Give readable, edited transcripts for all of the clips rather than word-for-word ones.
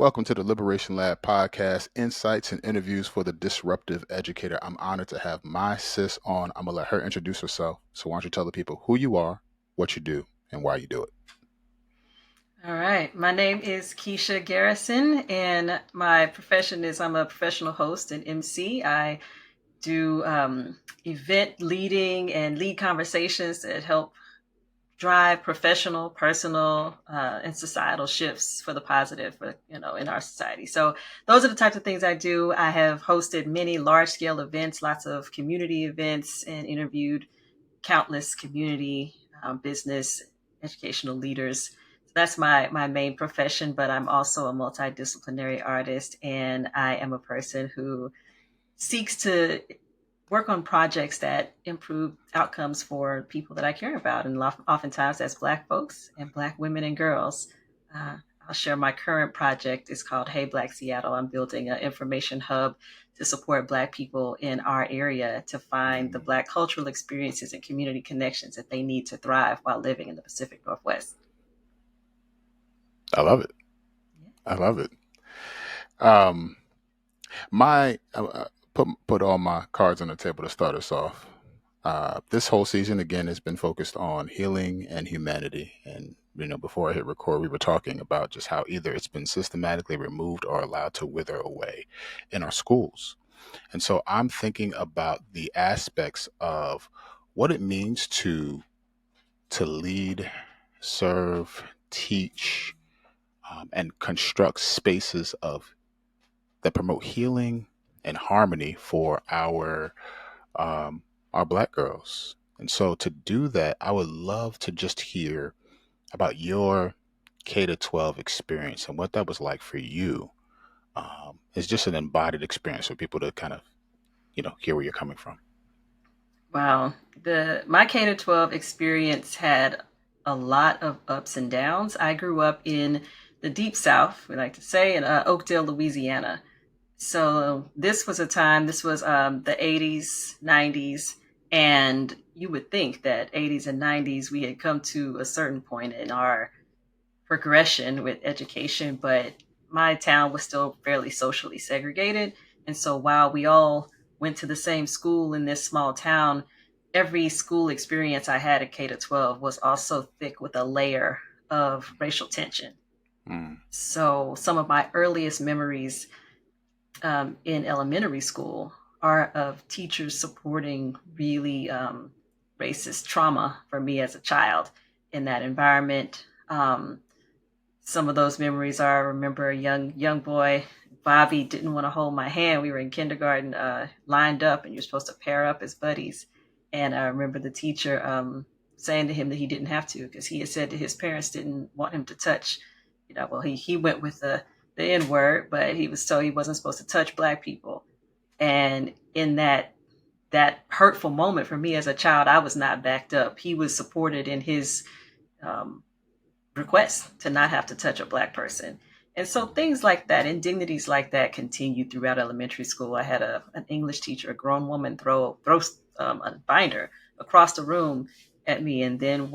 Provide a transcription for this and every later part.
Welcome to the Liberation Lab podcast, insights and interviews for the disruptive educator. I'm honored to have my sis on. I'm going to let her introduce herself. So why don't you tell the people who you are, what you do, and why you do it? All right. My name is Kiesha Garrison, and my profession is I'm a professional host and MC. I do event leading and lead conversations that help drive professional, personal, and societal shifts for the positive, in our society. So those are the types of things I do. I have hosted many large scale events, lots of community events, and interviewed countless community, business, educational leaders. So that's my main profession, but I'm also a multidisciplinary artist, and I am a person who seeks to work on projects that improve outcomes for people that I care about, and oftentimes that's Black folks and Black women and girls. Uh, I'll share my current project. It's called Hey Black Seattle. I'm building an information hub to support Black people in our area to find the Black cultural experiences and community connections that they need to thrive while living in the Pacific Northwest. I love it. I love it. Um, my put all my cards on the table to start us off. This whole season again has been focused on healing and humanity. And before I hit record, we were talking about just how either it's been systematically removed or allowed to wither away in our schools. And so I'm thinking about the aspects of what it means to lead, serve, teach, and construct spaces of that promote healing and harmony for our Black girls. And so to do that, I would love to just hear about your K to 12 experience and what that was like for you. It's just an embodied experience for people to kind of hear where you're coming from. Wow. The my K to 12 experience had a lot of ups and downs. I grew up in the deep south, we like to say, in Oakdale, Louisiana. So this was the 80s, 90s, and you would think that 80s and 90s we had come to a certain point in our progression with education, but my town was still fairly socially segregated. And so while we all went to the same school in this small town, every school experience I had at K to 12 was also thick with a layer of racial tension. Mm, So some of my earliest memories in elementary school are of teachers supporting really racist trauma for me as a child in that environment. Some of those memories are I remember a young boy, Bobby, didn't want to hold my hand. We were in kindergarten, lined up, and you're supposed to pair up as buddies. And I remember the teacher saying to him that he didn't have to because he had said that his parents didn't want him to touch. Well, he went with the N word, but he was told he wasn't supposed to touch Black people. And in that hurtful moment for me as a child, I was not backed up. He was supported in his um, request to not have to touch a Black person. And so things like that, indignities like that, continued throughout elementary school. I had an English teacher, a grown woman, throw a binder across the room at me, and then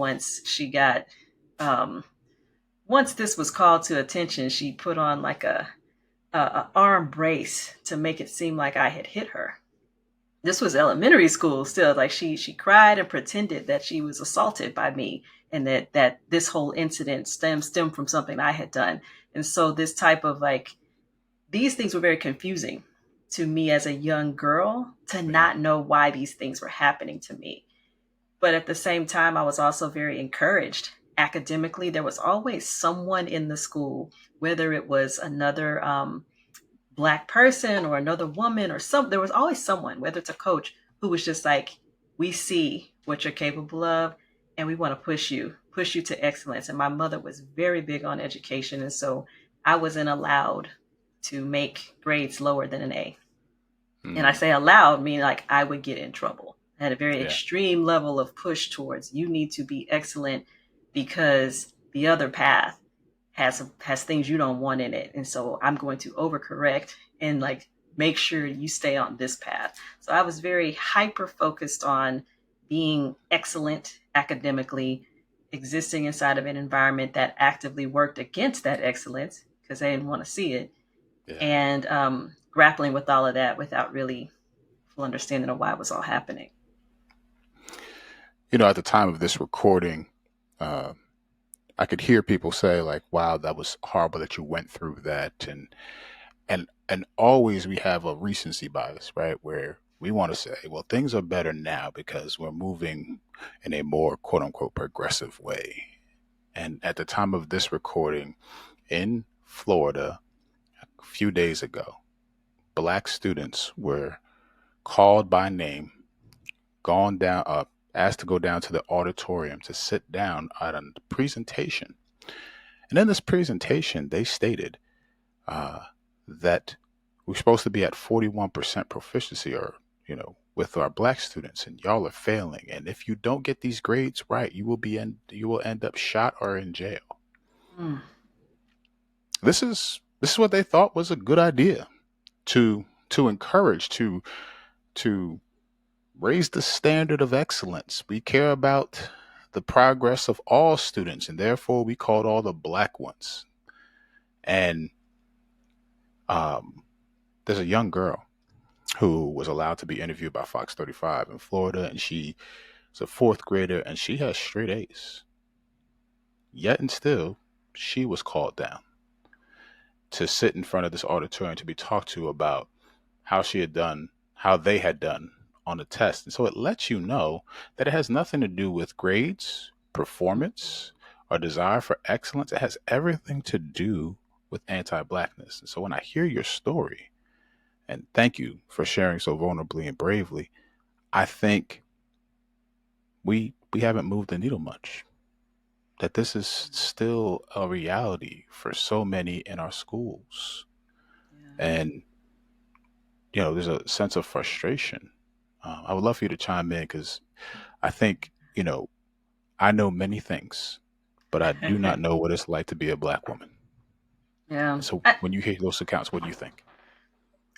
um, once this was called to attention, she put on like a arm brace to make it seem like I had hit her. This was elementary school still. Like she cried and pretended that she was assaulted by me, and that this whole incident stemmed from something I had done. And so this type of like these things were very confusing to me as a young girl to yeah. not know why these things were happening to me. But at the same time, I was also very encouraged academically. There was always someone in the school, whether it was another Black person or another woman or there was always someone, whether it's a coach, who was just like, we see what you're capable of and we want to push you to excellence. And my mother was very big on education. And so I wasn't allowed to make grades lower than an A. And I Mm, say allowed, meaning like I would get in trouble. I had a very yeah. extreme level of push towards you need to be excellent because the other path has things you don't want in it. And so I'm going to overcorrect and like make sure you stay on this path. So I was very hyper focused on being excellent academically, existing inside of an environment that actively worked against that excellence because they didn't want to see it, Yeah. and grappling with all of that without really full understanding of why it was all happening. At the time of this recording, uh, I could hear people say like, "Wow, that was horrible that you went through that," and always we have a recency bias, right? Where we want to say, "Well, things are better now because we're moving in a more quote unquote progressive way." And at the time of this recording in Florida, a few days ago, black students were called by name, gone down, asked to go down to the auditorium to sit down at a presentation. And in this presentation, they stated uh, that we're supposed to be at 41% proficiency, or with our black students, and y'all are failing. And if you don't get these grades right, you will end up shot or in jail. Mm, This is what they thought was a good idea to encourage to raise the standard of excellence. We care about the progress of all students, and therefore we called all the black ones. And um, there's a young girl who was allowed to be interviewed by Fox 35 in Florida, and she's a fourth grader, and she has straight A's. Yet and still, she was called down to sit in front of this auditorium to be talked to about how she had done, how they had done on the test. And so it lets you know that it has nothing to do with grades, performance, or desire for excellence. It has everything to do with anti blackness. And so when I hear your story, and thank you for sharing so vulnerably and bravely, I think we haven't moved the needle much. That this is still a reality for so many in our schools. yeah. And there's a sense of frustration. I would love for you to chime in because I think, I know many things, but I do not know what it's like to be a black woman. Yeah. So when you hear those accounts, what do you think?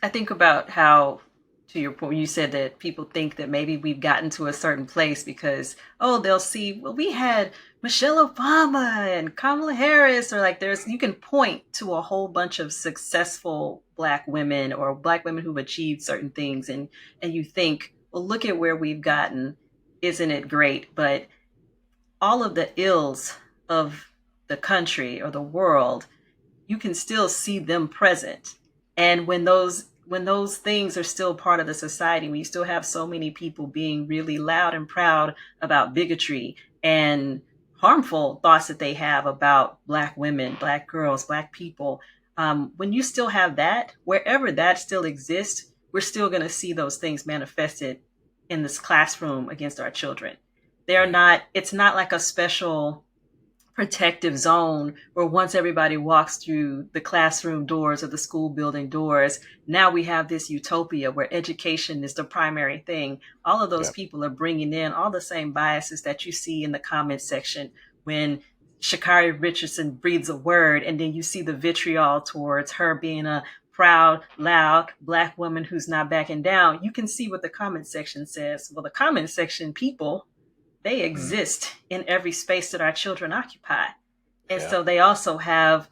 I think about how, to your point, you said that people think that maybe we've gotten to a certain place because, oh, they'll see, well, we had Michelle Obama and Kamala Harris, or like you can point to a whole bunch of successful Black women or Black women who've achieved certain things. And you think, well, look at where we've gotten. Isn't it great? But all of the ills of the country or the world, you can still see them present. And when those things are still part of the society, when you still have so many people being really loud and proud about bigotry and harmful thoughts that they have about Black women, Black girls, Black people, when you still have that, wherever that still exists, we're still going to see those things manifested in this classroom against our children. They're Yeah, not, it's not like a special protective zone where once everybody walks through the classroom doors or the school building doors, now we have this utopia where education is the primary thing. All of those yeah, people are bringing in all the same biases that you see in the comment section when Shakari Richardson breathes a word, and then you see the vitriol towards her being a proud, loud Black woman who's not backing down. You can see what the comment section says. Well, the comment section people, they mm, exist in every space that our children occupy. And yeah. so they also have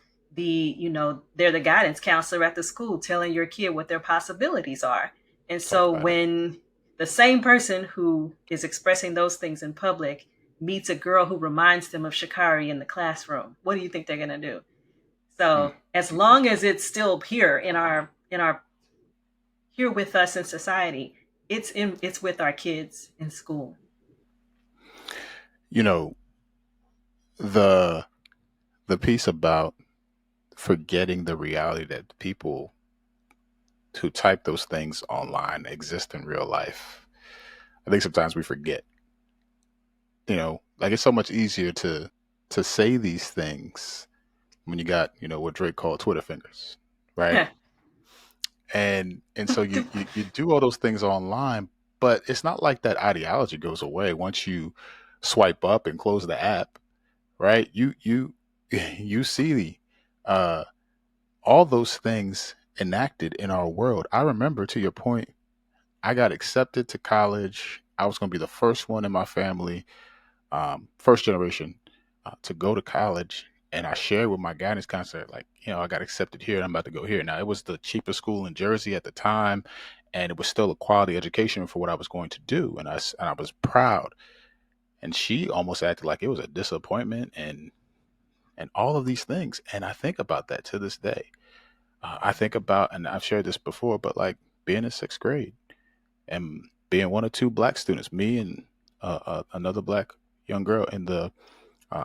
they're the guidance counselor at the school telling your kid what their possibilities are. And Talk so about it. when the same person who is expressing those things in public meets a girl who reminds them of Shakari in the classroom, what do you think they're going to do? Mm. So as long as it's still here in our here with us in society, it's with our kids in school. You know the the piece about forgetting the reality that people who type those things online exist in real life. I think sometimes we forget. Like it's so much easier to say these things when you got what Drake called Twitter fingers, right? And so you do all those things online, but it's not like that ideology goes away once you swipe up and close the app, right? You you see the uh all those things enacted in our world. I remember, to your point, I got accepted to college. I was going to be the first one in my family, first generation, to go to college. And I shared with my guidance counselor, like, I got accepted here and I'm about to go here. Now, it was the cheapest school in Jersey at the time, and it was still a quality education for what I was going to do. And I was proud. And she almost acted like it was a disappointment and all of these things. And I think about that to this day. I think about, and I've shared this before, but like being in sixth grade and being one of two black students, me and another black young girl in the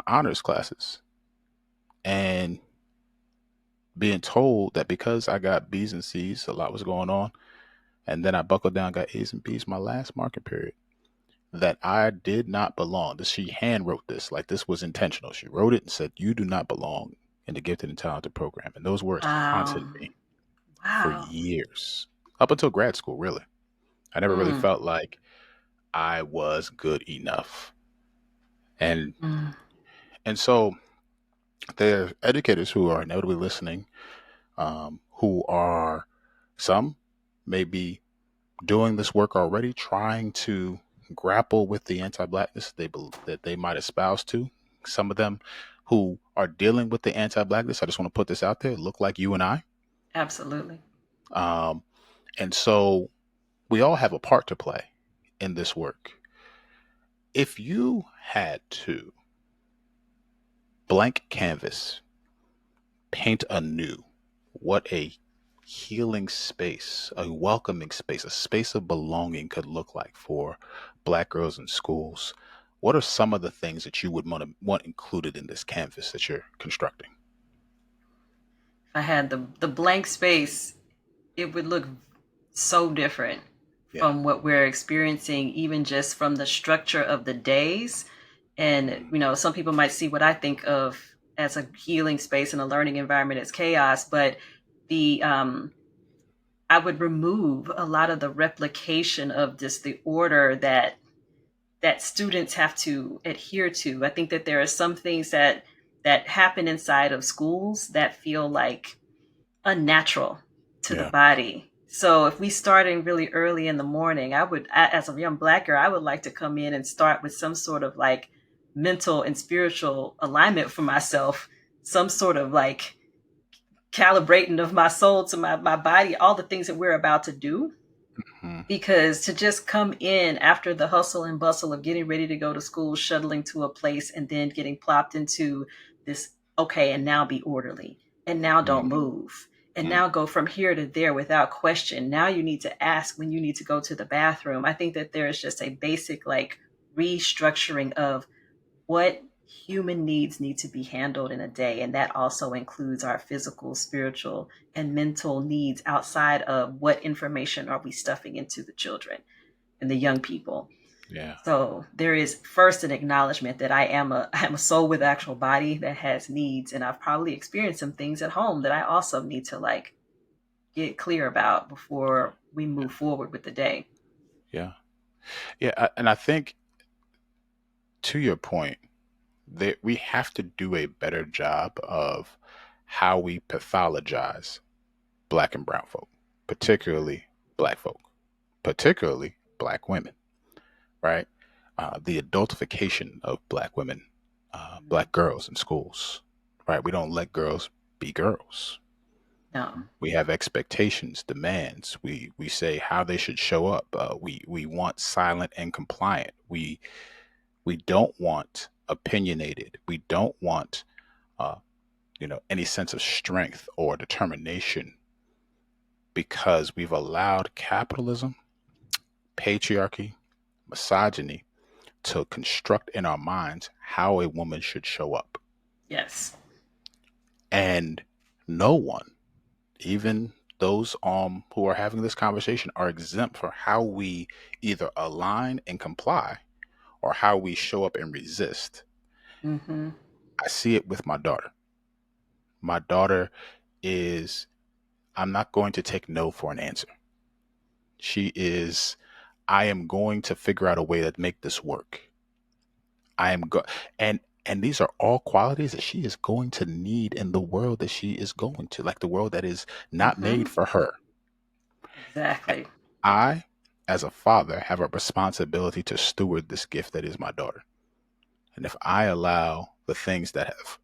honors classes, and being told that because I got B's and C's, a lot was going on, and then I buckled down, got A's and B's my last marking period, that I did not belong. That she hand wrote this, like this was intentional. She wrote it and said, "You do not belong in the gifted and talented program." And those words haunted Wow. me for Wow. years, up until grad school, really. I never really Mm, felt like I was good enough. And mm. and so there are educators who are inevitably listening, who are some maybe doing this work already, trying to grapple with the anti-blackness that they might espouse to. Some of them who are dealing with the anti-blackness, I just want to put this out there, look like you and I. Absolutely. Um, and so we all have a part to play in this work. If you had to blank canvas, paint anew what a healing space, a welcoming space, a space of belonging could look like for black girls in schools, what are some of the things that you would want included in this canvas that you're constructing? If I had the blank space, it would look so different Yeah. from what we're experiencing, even just from the structure of the days. And, Mhm. some people might see what I think of as a healing space and a learning environment as chaos, but the I would remove a lot of the replication of just the order that students have to adhere to. I think that there are some things that happen inside of schools that feel like unnatural to the Yeah. body. So if we starting really early in the morning, as a young black girl, I would like to come in and start with some sort of like mental and spiritual alignment for myself, some sort of like calibrating of my soul to my body, all the things that we're about to do. Mhm. Because to just come in after the hustle and bustle of getting ready to go to school, shuttling to a place, and then getting plopped into this, okay, and now be orderly, and now don't Mhm. move, and now go from here to there without question. Now you need to ask when you need to go to the bathroom. I think that there is just a basic like restructuring of what human needs need to be handled in a day. And that also includes our physical, spiritual, and mental needs outside of what information are we stuffing into the children and the young people. Yeah. So there is first an acknowledgement that I am a soul with actual body that has needs, and I've probably experienced some things at home that I also need to like get clear about before we move forward with the day. Yeah. Yeah. And I think, to your point, that we have to do a better job of how we pathologize black and brown folk, particularly black folk, particularly black women, right? The adultification of black women, Mm, black girls in schools, right? We don't let girls be girls. no. We have expectations, demands. We say how they should show up. We want silent and compliant. We don't want opinionated. We don't want uh, any sense of strength or determination, because we've allowed capitalism, patriarchy, misogyny to construct in our minds how a woman should show up. Yes. And no one, even those who are having this conversation, are exempt for how we either align and comply or how we show up and resist. Mm-hmm. I see it with my daughter. My daughter is, I'm not going to take no for an answer. She is, I am going to figure out a way to make this work. I am go and these are all qualities that she is going to need in the world that she is going to, like the world that is not Mm-hmm. made for her. And Exactly. I, as a father, have a responsibility to steward this gift that is my daughter. And if I allow the things that have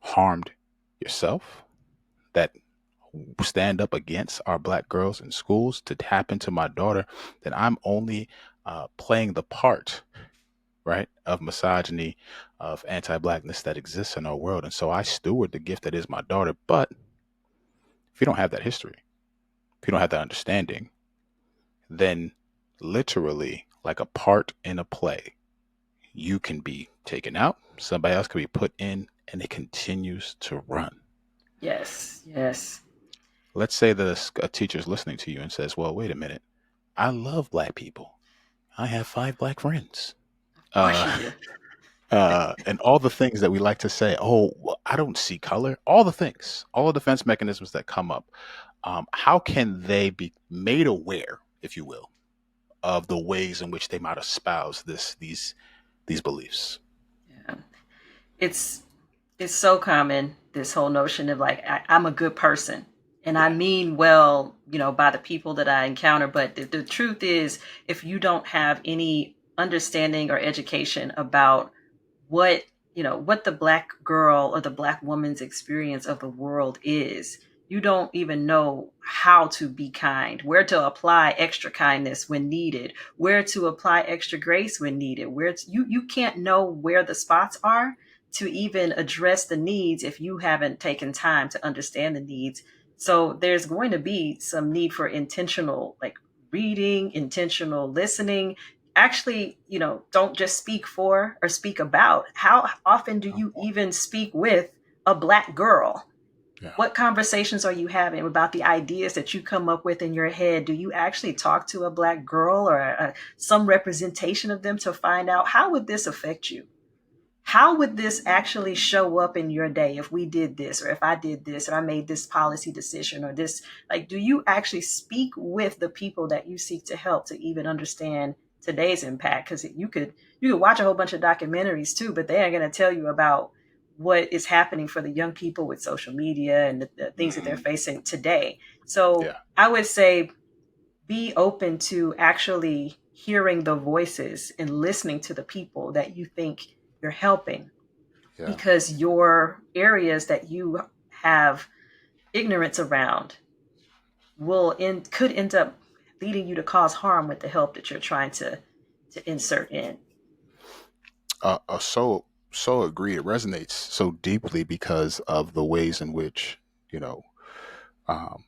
harmed yourself that stand up against our black girls in schools to happen to my daughter, then I'm only playing the part, right, of misogyny, of anti blackness that exists in our world. And so I steward the gift that is my daughter. But if you don't have that history, if you don't have that understanding, then literally, like a part in a play, you can be taken out, somebody else can be put in, and it continues to run. Yes, yes. Let's say that a teacher's listening to you and says, well, wait a minute, I love black people. I have 5 black friends. Of course Uh, you do. and all the things that we like to say, oh, well, I don't see color, all the things, all the defense mechanisms that come up. How can they be made aware, if you will, of the ways in which they might espouse these beliefs? Yeah. It's it's so common, this whole notion of like I'm a good person and I Yeah. mean well, by the people that I encounter. But the truth is, if you don't have any understanding or education about what what the black girl or the black woman's experience of the world is, you don't even know how to be kind, where to apply extra kindness when needed, where to apply extra grace when needed, you can't know where the spots are to even address the needs if you haven't taken time to understand the needs. So there's going to be some need for intentional, like, reading, intentional listening. Actually, don't just speak for or speak about. How often do you even speak with a black girl? Yeah. What conversations are you having about the ideas that you come up with in your head? Do you actually talk to a black girl or some representation of them to find out how would this affect you? How would this actually show up in your day if we did this, or if I did this, or I made this policy decision, or this? Like, do you actually speak with the people that you seek to help to even understand today's impact? Because you could watch a whole bunch of documentaries too, but they are going to tell you about what is happening for the young people with social media and the things that they're Hmm. facing today. So Yeah. I would say be open to actually hearing the voices and listening to the people that you think you're helping, Yeah. because your areas that you have ignorance around could end up leading you to cause harm with the help that you're trying to insert in. So agree. It resonates so deeply because of the ways in which, you know, um,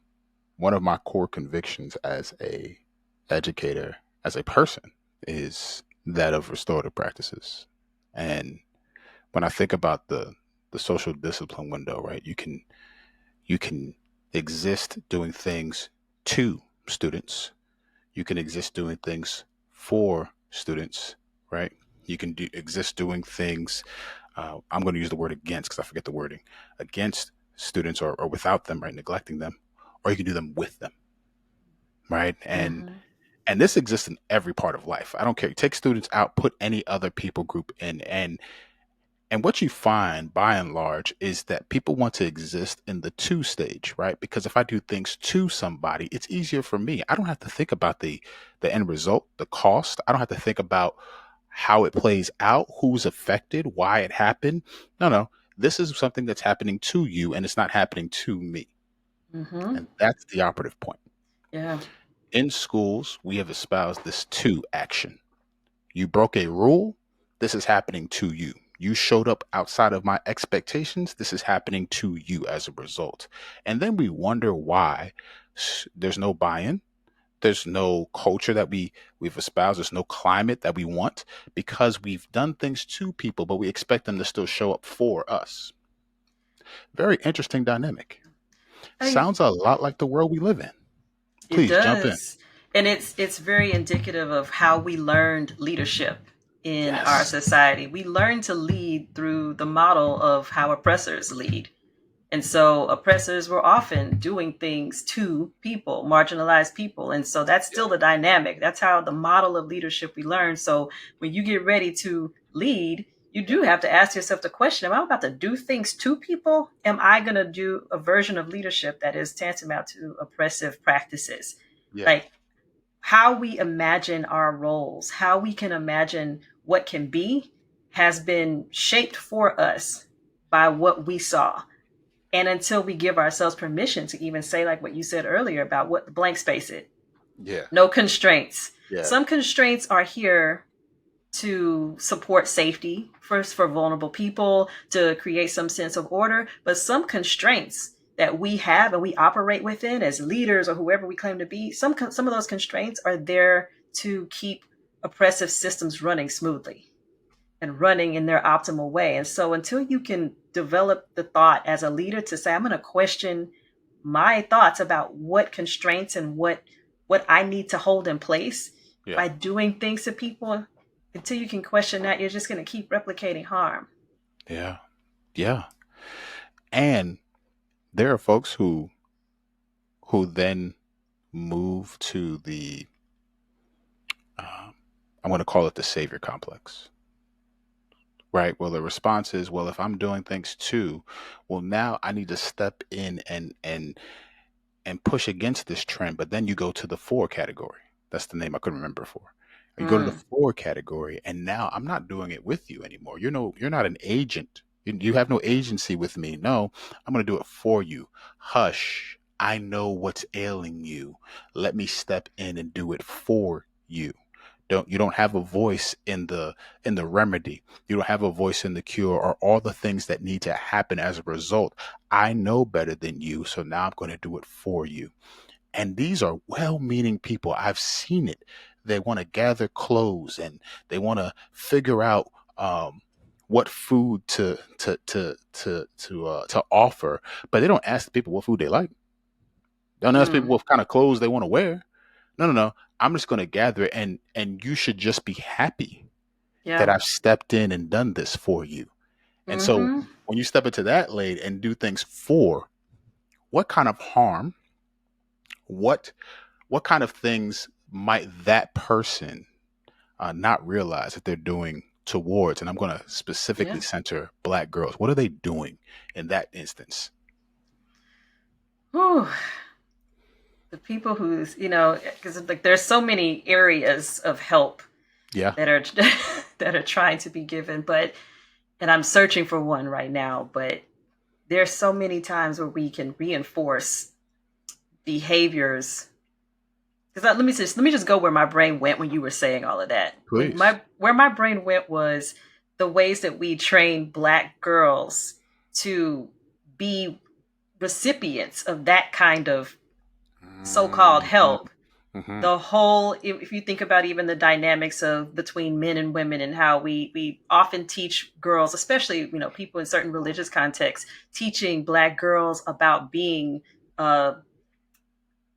one of my core convictions as a educator, as a person, is that of restorative practices. And when I think about the social discipline window, right, you can exist doing things to students. You can exist doing things for students, right? You can exist doing things. I'm going to use the word against because I forget the wording, against students, or without them, right? Neglecting them, or you can do them with them, right? Mm-hmm. And this exists in every part of life. I don't care. Take students out, put any other people group in, and what you find by and large is that people want to exist in the to stage, right? Because if I do things to somebody, it's easier for me. I don't have to think about the end result, the cost. I don't have to think about how it plays out, who's affected, why it happened. No, no. This is something that's happening to you and it's not happening to me. Mm-hmm. And that's the operative point. Yeah. In schools, we have espoused this to action. You broke a rule. This is happening to you. You showed up outside of my expectations. This is happening to you as a result. And then we wonder why there's no buy in. There's no culture that we've espoused. There's no climate that we want because we've done things to people, but we expect them to still show up for us. Very interesting dynamic. I, Sounds a lot like the world we live in. it Please jump in. does. And it's very indicative of how we learned leadership in our Yes. society. We learned to lead through the model of how oppressors lead. And so oppressors were often doing things to people, marginalized people. And so that's Yeah. still the dynamic. That's how the model of leadership we learn. So when you get ready to lead, you do have to ask yourself the question, am I about to do things to people? Am I going to do a version of leadership that is tantamount to oppressive practices? Yeah. Like, how we imagine our roles, how we can imagine what can be, has been shaped for us by what we saw. And until we give ourselves permission to even say, like what you said earlier about what the blank space is, Yeah. no constraints. Yeah. Some constraints are here to support safety first for vulnerable people, to create some sense of order, but some constraints that we have and we operate within as leaders or whoever we claim to be, some of those constraints are there to keep oppressive systems running smoothly and running in their optimal way. And so until you can develop the thought as a leader to say, I'm going to question my thoughts about what constraints and what I need to hold in place Yeah. by doing things to people, until you can question that, you're just going to keep replicating harm. Yeah. Yeah. And there are folks who then move to the I'm going to call it the savior complex, right? Well, the response is, well, if I'm doing things too, well, now I need to step in and push against this trend. But then you go to the four category. That's the name I couldn't remember before. You go to the Mm, four category, and now I'm not doing it with you anymore. You're not an agent. You have no agency with me. No, I'm going to do it for you. Hush. I know what's ailing you. Let me step in and do it for you. You don't have a voice in the remedy. You don't have a voice in the cure or all the things that need to happen as a result. I know better than you, so now I'm going to do it for you. And these are well-meaning people. I've seen it. They want to gather clothes and they want to figure out what food to offer, but they don't ask people what food they like. They don't ask people mm, what kind of clothes they want to wear. No, no, no. I'm just going to gather it, and you should just be happy that yeah. I've stepped in and done this for you. And so Mm-hmm. when you step into that lane and do things for, what kind of harm, what what kind of things might that person not realize that they're doing towards, and I'm going to specifically Yeah. center black girls. What are they doing in that instance? Whew. The people who's, because like there's so many areas of help Yeah, that are that are trying to be given, but and I'm searching for one right now, but there's so many times where we can reinforce behaviors. Because let me just go where my brain went when you were saying all of that. please. Where my brain went was the ways that we train black girls to be recipients of that kind of so-called help. Mm-hmm. The whole, if you think about even the dynamics of between men and women and how we often teach girls, especially people in certain religious contexts, teaching black girls about being uh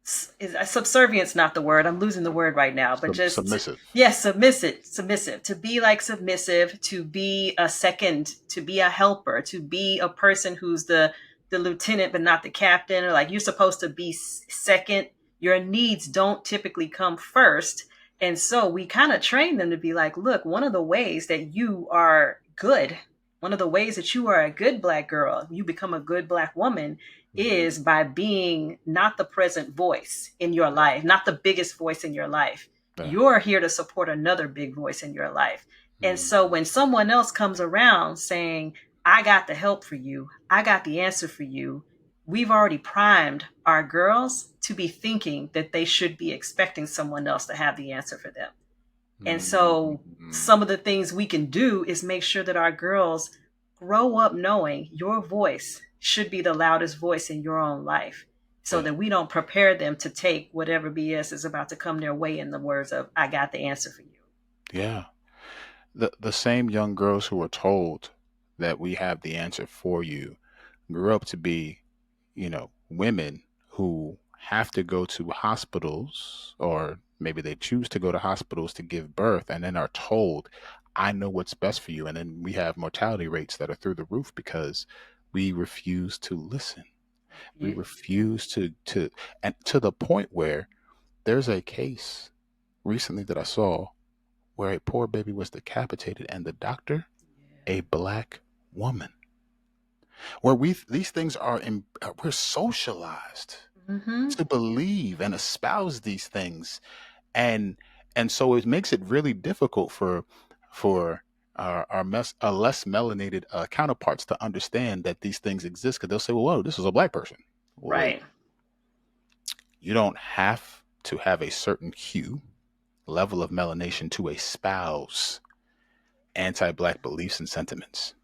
subservience, not the word, I'm losing the word right now, but just, Submissive. yes, submissive, to be like submissive, to be a second, to be a helper, to be a person who's the lieutenant but not the captain, or like you're supposed to be second. Your needs don't typically come first. And so we kind of train them to be like, look, one of the ways that you are good, one of the ways that you are a good black girl, you become a good black woman, Mm-hmm. is by being not the present voice in your life, not the biggest voice in your life. Yeah. You're here to support another big voice in your life. And Mm-hmm. so when someone else comes around saying, I got the help for you, I got the answer for you, we've already primed our girls to be thinking that they should be expecting someone else to have the answer for them. And so Mm-hmm. some of the things we can do is make sure that our girls grow up knowing your voice should be the loudest voice in your own life, so Yeah. that we don't prepare them to take whatever BS is about to come their way in the words of, I got the answer for you. Yeah. The same young girls who were told that we have the answer for you grew up to be, women who have to go to hospitals, or maybe they choose to go to hospitals to give birth, and then are told, I know what's best for you. And then we have mortality rates that are through the roof because we refuse to listen. We Abuse. refuse and to the point where there's a case recently that I saw where a poor baby was decapitated, and the doctor, a black woman, where these things we're socialized Yeah. Mm-hmm. to believe and espouse these things, and so it makes it really difficult for our less melanated counterparts to understand that these things exist, because they'll say, well, whoa, this is a black person. Well, wait, Right. you don't have to have a certain hue, level of melanation to espouse anti-black beliefs and sentiments.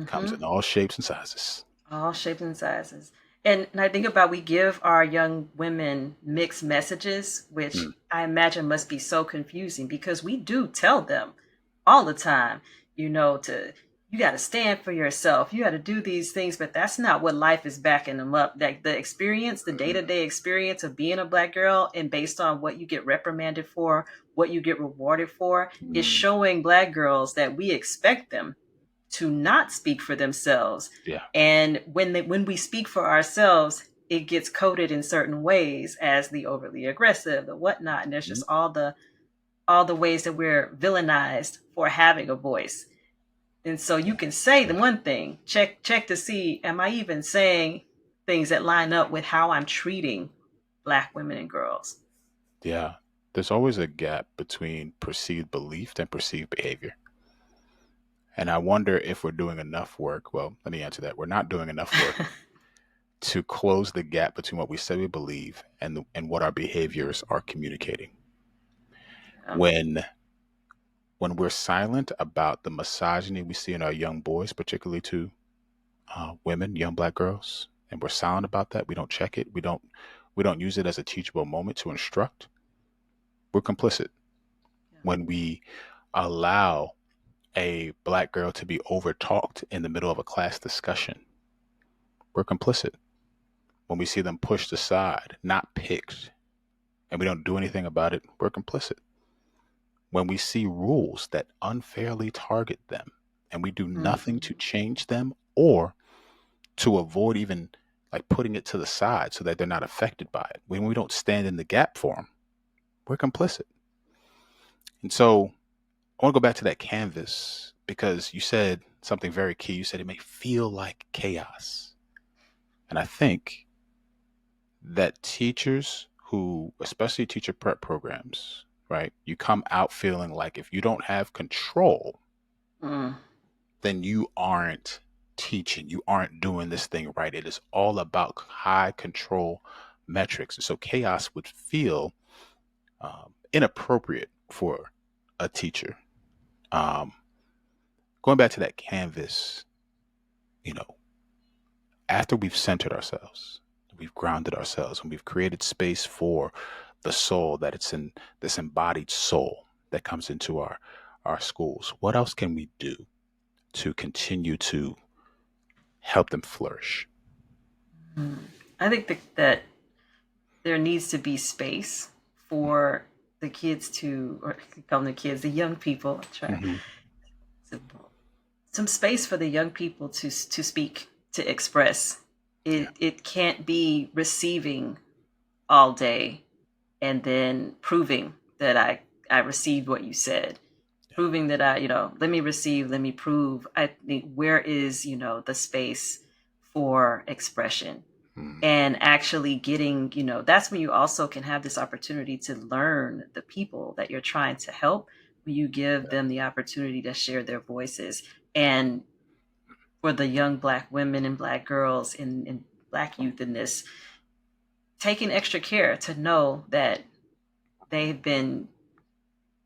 Comes Hmm. in all shapes and sizes. All shapes and sizes. And I think about we give our young women mixed messages, which Mm, I imagine must be so confusing because we do tell them all the time, to you got to stand for yourself. You got to do these things, but that's not what life is backing them up. Like the experience, the mhm, day-to-day experience of being a black girl and based on what you get reprimanded for, what you get rewarded for, is mm, showing black girls that we expect them to not speak for themselves. yeah. And when we speak for ourselves, it gets coded in certain ways as the overly aggressive, the whatnot, and there's Mhm. just all the ways that we're villainized for having a voice. And so you can say the Yeah. one thing, check to see, am I even saying things that line up with how I'm treating black women and girls? Yeah. There's always a gap between perceived belief and perceived behavior. And I wonder if we're doing enough work. Well, let me answer that. We're not doing enough work to close the gap between what we say we believe and what our behaviors are communicating. um, When when we're silent about the misogyny we see in our young boys, particularly to women, young black girls, and we're silent about that, we don't check it, we don't use it as a teachable moment to instruct, we're complicit. When we allow a black girl to be overtalked in the middle of a class discussion, we're complicit. When we see them pushed aside, not picked, and we don't do anything about it, we're complicit. When we see rules that unfairly target them and we do mm, nothing to change them or to avoid even like putting it to the side so that they're not affected by it, when we don't stand in the gap for them, we're complicit. And so I want to go back to that canvas because you said something very key. You said it may feel like chaos. And I think that teachers who, especially teacher prep programs, right, you come out feeling like if you don't have control, mm, then you aren't teaching, you aren't doing this thing right. It is all about high control metrics. And so chaos would feel inappropriate for a teacher. Um, Going back to that canvas, you know, after we've centered ourselves, we've grounded ourselves, and we've created space for the soul that it's in, this embodied soul that comes into our schools. What else can we do to continue to help them flourish? mm. I think that there needs to be space for the kids to, or call them the kids, the young people. Try Hmm. some space for the young people to speak, to express. Yeah. It can't be receiving all day and then proving that I received what you said, proving that let me receive, let me prove. I think where is the space for expression Mm, and actually getting, that's when you also can have this opportunity to learn the people that you're trying to help when you give yeah. them the opportunity to share their voices. And for the young black women and black girls and black youth in this, taking extra care to know that they've been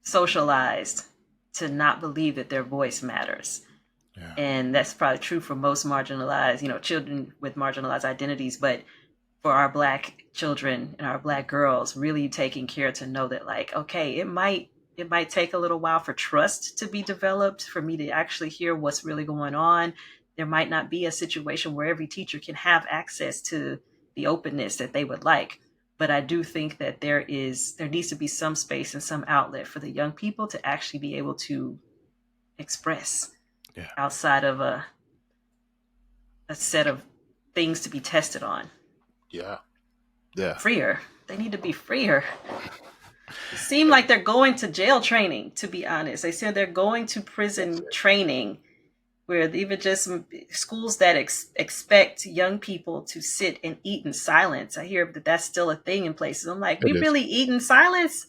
socialized to not believe that their voice matters. Yeah. And that's probably true for most marginalized, children with marginalized identities. But for our black children and our black girls, really taking care to know that, like, okay, it might take a little while for trust to be developed, for me to actually hear what's really going on. There might not be a situation where every teacher can have access to the openness that they would like, but I do think that there needs to be some space and some outlet for the young people to actually be able to express Yeah. outside of a set of things to be tested on. Yeah. Yeah. Freer. They need to be freer. It seemed like they're going to jail training, to be honest. They said they're going to That's prison it. training, where even just schools that expect young people to sit and eat in silence. I hear that that's still a thing in places. I'm like, we It is. really eat in silence?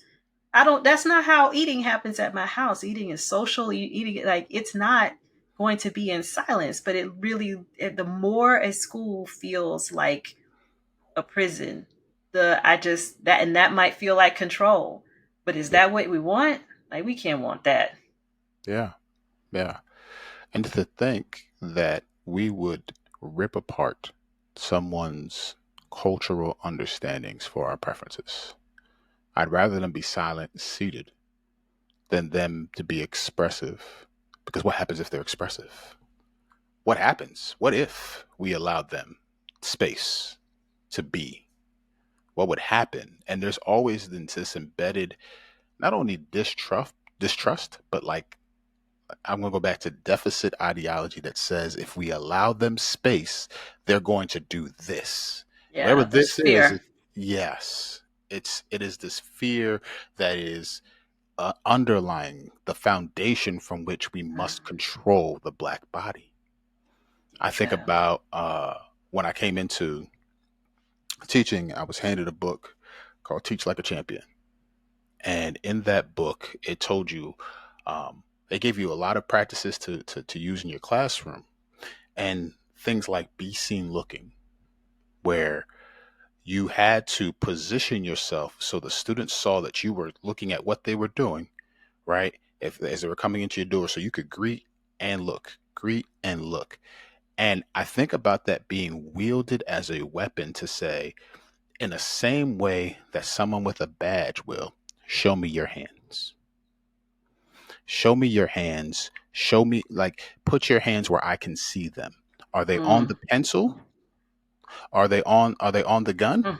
I don't, that's not how eating happens at my house. Eating is social. Eating, like, it's not going to be in silence, but it really, the more a school feels like a prison, and that might feel like control, but is Yeah. that what we want? Like, we can't want that. Yeah. Yeah. And to think that we would rip apart someone's cultural understandings for our preferences. I'd rather them be silent and seated than them to be expressive. Because what happens if they're expressive? What happens? What if we allowed them space to be? What would happen? And there's always this embedded, not only distrust, but like, I'm going to go back to deficit ideology that says if we allow them space, they're going to do this. Whatever Yeah, there's this is, fear. yes, it is this fear that is underlying the foundation from which we must control the black body. I think Yeah. about when I came into teaching, I was handed a book called Teach Like a Champion. And in that book, it told you, they gave you a lot of practices to use in your classroom and things like be seen looking, where you had to position yourself so the students saw that you were looking at what they were doing, right? If as they were coming into your door, so you could greet and look. And I think about that being wielded as a weapon to say, in the same way that someone with a badge will, show me your hands. Show me your hands. Show me, like, put your hands where I can see them. Are they on Mm. the pencil? Are they on the gun? Mm.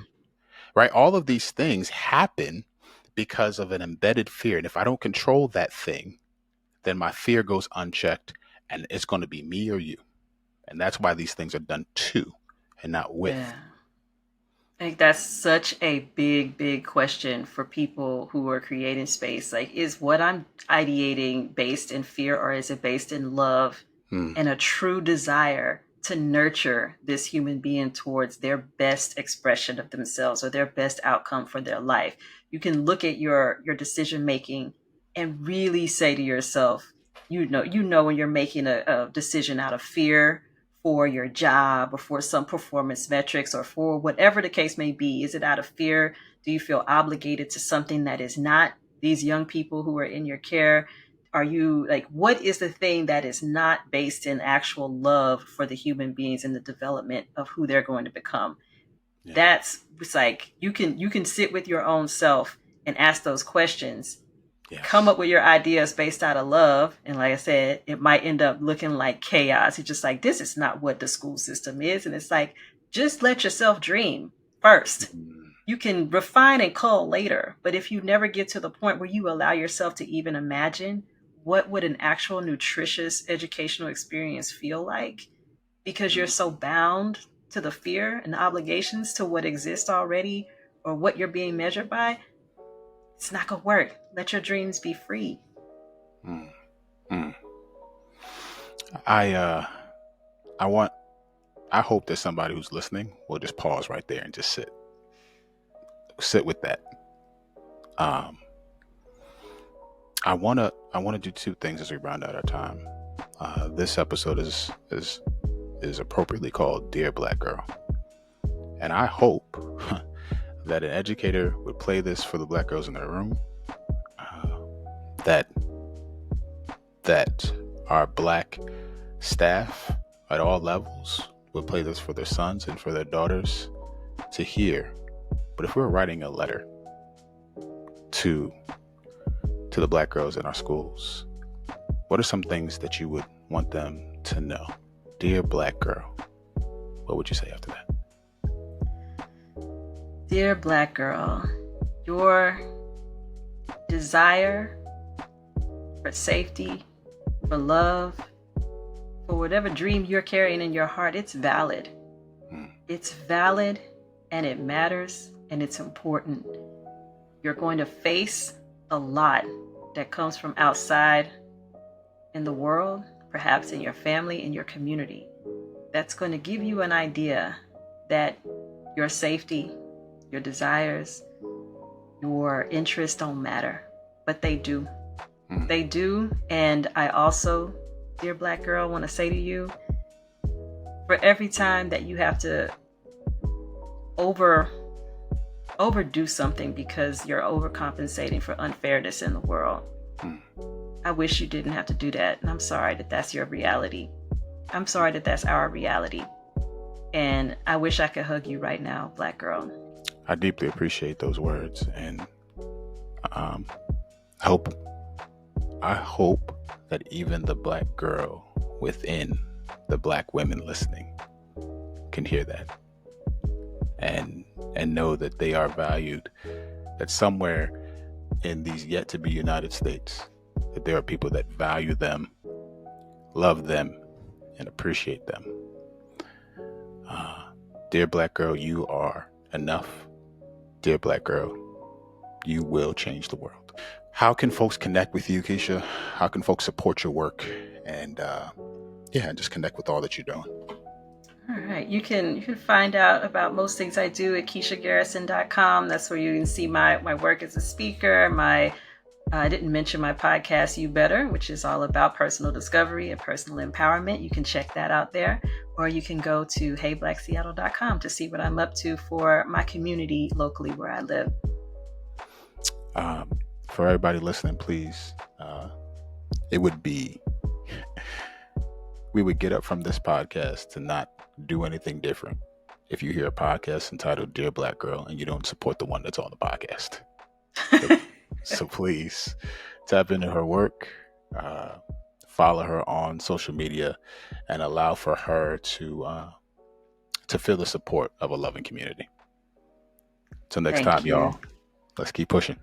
Right? All of these things happen because of an embedded fear. And if I don't control that thing, then my fear goes unchecked and it's going to be me or you. And that's why these things are done to and not with. Yeah. I think that's such a big, big question for people who are creating space. Like, is what I'm ideating based in fear, or is it based in love Hmm. and a true desire to nurture this human being towards their best expression of themselves or their best outcome for their life? You can look at your decision making and really say to yourself, you know when you're making a decision out of fear for your job or for some performance metrics or for whatever the case may be. Is it out of fear? Do you feel obligated to something that is not these young people who are in your care? Are you like, what is the thing that is not based in actual love for the human beings and the development of who they're going to become? Yeah. That's, it's like, you can sit with your own self and ask those questions, come Yes. up with your ideas based out of love. And like I said, it might end up looking like chaos. It's just like, this is not what the school system is. And it's like, just let yourself dream first. Mm, You can refine and cull later. But if you never get to the point where you allow yourself to even imagine what would an actual nutritious educational experience feel like, because you're mm, so bound to the fear and the obligations to what exists already or what you're being measured by, it's not going to work. Let your dreams be free. mm, mm. I I want I hope that somebody who's listening will just pause right there and just sit with that. Um, I wanna do two things as we round out our time. This episode is appropriately called "Dear Black Girl," and I hope that an educator would play this for the black girls in their room. Uh, that that our black staff at all levels would play this for their sons and for their daughters to hear. But if we're writing a letter to to the black girls in our schools, what are some things that you would want them to know? Dear black girl, what would you say after that? Dear Black girl, your desire for safety, for love, for whatever dream you're carrying in your heart, it's valid. Hmm. It's valid and it matters and it's important. You're going to face a lot that comes from outside in the world, perhaps in your family, in your community. That's going to give you an idea that your safety, your desires, your interests don't matter. but they do. Mm. They do. And I also, dear Black girl, want to say to you, for every time that you have to overdo something because you're overcompensating for unfairness in the world, I wish you didn't have to do that. And I'm sorry that that's your reality. I'm sorry that that's our reality. And I wish I could hug you right now, Black girl. I deeply appreciate those words, and hope that even the Black girl within the Black women listening can hear that and know that they are valued, that somewhere in these yet to be United States, that there are people that value them, love them, and appreciate them. Dear Black girl, you are enough. Dear Black girl, you will change the world. How can folks connect with you, Kiesha? How can folks support your work and just connect with all that you're doing? All right. You can find out about most things I do at KieshaGarrison.com. That's where you can see my work as a speaker. I didn't mention my podcast, You Better, which is all about personal discovery and personal empowerment. You can check that out there. Or you can go to HeyBlackSeattle.com to see what I'm up to for my community locally where I live. For everybody listening, please, we would get up from this podcast to not do anything different if you hear a podcast entitled Dear Black Girl and you don't support the one that's on the podcast. So please tap into her work, follow her on social media, and allow for her to feel the support of a loving community. Till next time, y'all, let's keep pushing.